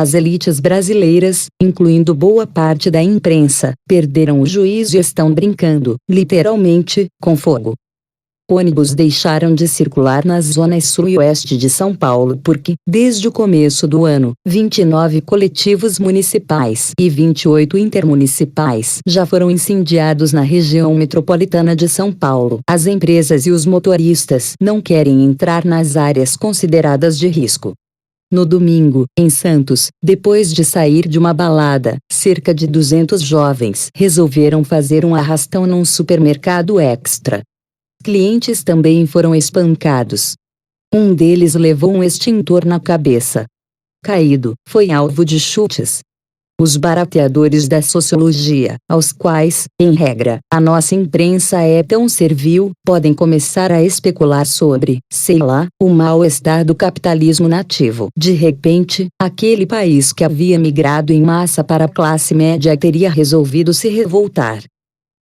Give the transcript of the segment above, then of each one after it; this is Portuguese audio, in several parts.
As elites brasileiras, incluindo boa parte da imprensa, perderam o juízo e estão brincando, literalmente, com fogo. Ônibus deixaram de circular nas zonas sul e oeste de São Paulo porque, desde o começo do ano, 29 coletivos municipais e 28 intermunicipais já foram incendiados na região metropolitana de São Paulo. As empresas e os motoristas não querem entrar nas áreas consideradas de risco. No domingo, em Santos, depois de sair de uma balada, cerca de 200 jovens resolveram fazer um arrastão num supermercado Extra. Clientes também foram espancados. Um deles levou um extintor na cabeça. Caído, foi alvo de chutes. Os barateadores da sociologia, aos quais, em regra, a nossa imprensa é tão servil, podem começar a especular sobre, sei lá, o mal-estar do capitalismo nativo. De repente, aquele país que havia migrado em massa para a classe média teria resolvido se revoltar.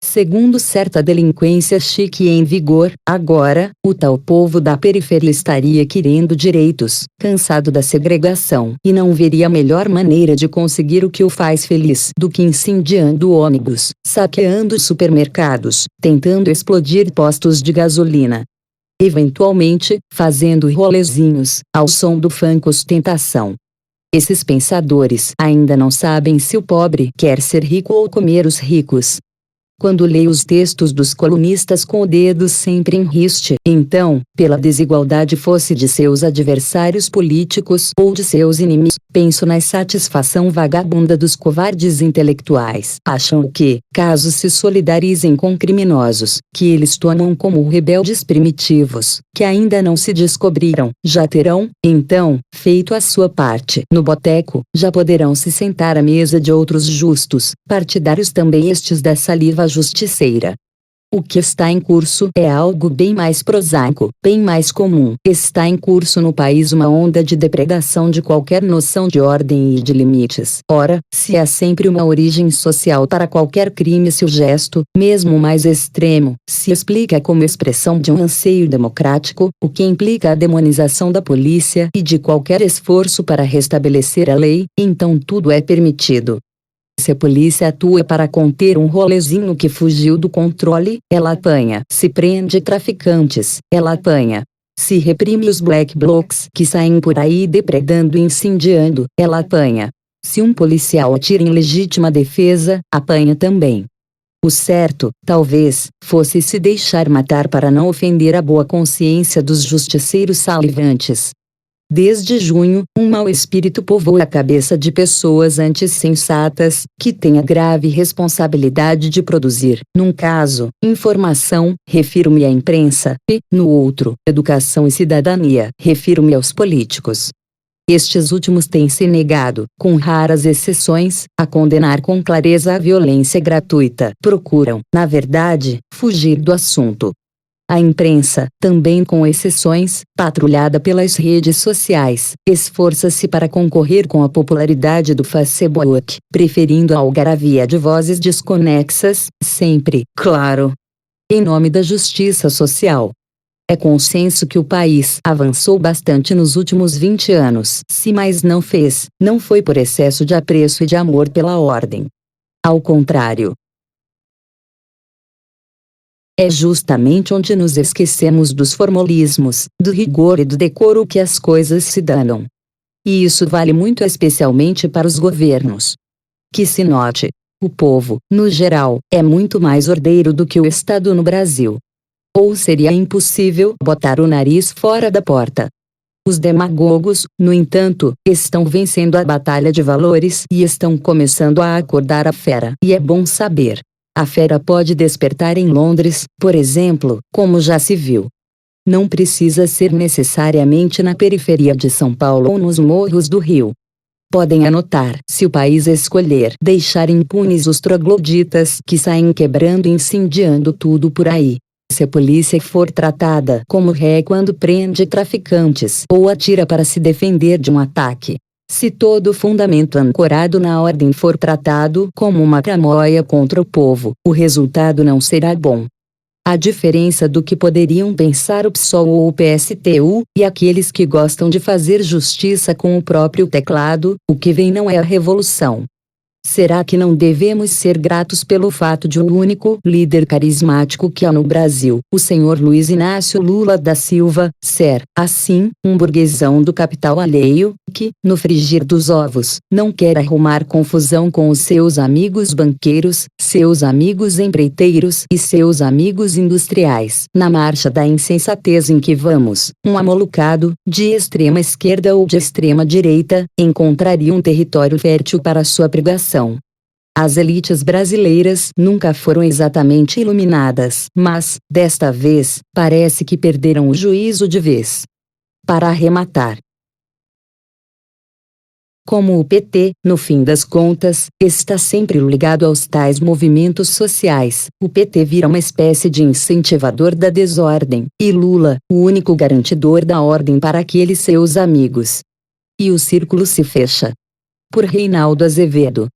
Segundo certa delinquência chique em vigor, agora, o tal povo da periferia estaria querendo direitos, cansado da segregação, e não veria melhor maneira de conseguir o que o faz feliz do que incendiando ônibus, saqueando supermercados, tentando explodir postos de gasolina. Eventualmente, fazendo rolezinhos, ao som do funk ostentação. Esses pensadores ainda não sabem se o pobre quer ser rico ou comer os ricos. Quando leio os textos dos colunistas com o dedo sempre em riste, então, pela desigualdade fosse de seus adversários políticos ou de seus inimigos, penso na satisfação vagabunda dos covardes intelectuais. Acham que, caso se solidarizem com criminosos, que eles tomam como rebeldes primitivos, que ainda não se descobriram, já terão, então, feito a sua parte. No boteco, já poderão se sentar à mesa de outros justos, partidários também estes da saliva justiceira. O que está em curso é algo bem mais prosaico, bem mais comum. Está em curso no país uma onda de depredação de qualquer noção de ordem e de limites. Ora, se há sempre uma origem social para qualquer crime, se o gesto, mesmo mais extremo, se explica como expressão de um anseio democrático, o que implica a demonização da polícia e de qualquer esforço para restabelecer a lei, então tudo é permitido. Se a polícia atua para conter um rolezinho que fugiu do controle, ela apanha. Se prende traficantes, ela apanha. Se reprime os black blocs que saem por aí depredando e incendiando, ela apanha. Se um policial atira em legítima defesa, apanha também. O certo, talvez, fosse se deixar matar para não ofender a boa consciência dos justiceiros salivantes. Desde junho, um mau espírito povoa a cabeça de pessoas antissensatas, que têm a grave responsabilidade de produzir, num caso, informação, refiro-me à imprensa, e, no outro, educação e cidadania, refiro-me aos políticos. Estes últimos têm se negado, com raras exceções, a condenar com clareza a violência gratuita. Procuram, na verdade, fugir do assunto. A imprensa, também com exceções, patrulhada pelas redes sociais, esforça-se para concorrer com a popularidade do Facebook, preferindo a algaravia de vozes desconexas, sempre, claro, em nome da justiça social. É consenso que o país avançou bastante nos últimos 20 anos. Se mais não fez, não foi por excesso de apreço e de amor pela ordem. Ao contrário. É justamente onde nos esquecemos dos formalismos, do rigor e do decoro que as coisas se danam. E isso vale muito especialmente para os governos. Que se note, o povo, no geral, é muito mais ordeiro do que o Estado no Brasil. Ou seria impossível botar o nariz fora da porta. Os demagogos, no entanto, estão vencendo a batalha de valores e estão começando a acordar a fera. E é bom saber. A fera pode despertar em Londres, por exemplo, como já se viu. Não precisa ser necessariamente na periferia de São Paulo ou nos morros do Rio. Podem anotar, se o país escolher, deixar impunes os trogloditas que saem quebrando e incendiando tudo por aí. Se a polícia for tratada como ré quando prende traficantes ou atira para se defender de um ataque. Se todo o fundamento ancorado na ordem for tratado como uma tramóia contra o povo, o resultado não será bom. A diferença do que poderiam pensar o PSOL ou o PSTU, e aqueles que gostam de fazer justiça com o próprio teclado, o que vem não é a revolução. Será que não devemos ser gratos pelo fato de um único líder carismático que há no Brasil, o senhor Luiz Inácio Lula da Silva, ser, assim, um burguesão do capital alheio, que, no frigir dos ovos, não quer arrumar confusão com os seus amigos banqueiros, seus amigos empreiteiros e seus amigos industriais. Na marcha da insensatez em que vamos, um amolucado, de extrema esquerda ou de extrema direita, encontraria um território fértil para sua pregação. As elites brasileiras nunca foram exatamente iluminadas, mas, desta vez, parece que perderam o juízo de vez. Para arrematar, como o PT, no fim das contas, está sempre ligado aos tais movimentos sociais, o PT vira uma espécie de incentivador da desordem, e Lula, o único garantidor da ordem para aqueles seus amigos. E o círculo se fecha. Por Reinaldo Azevedo.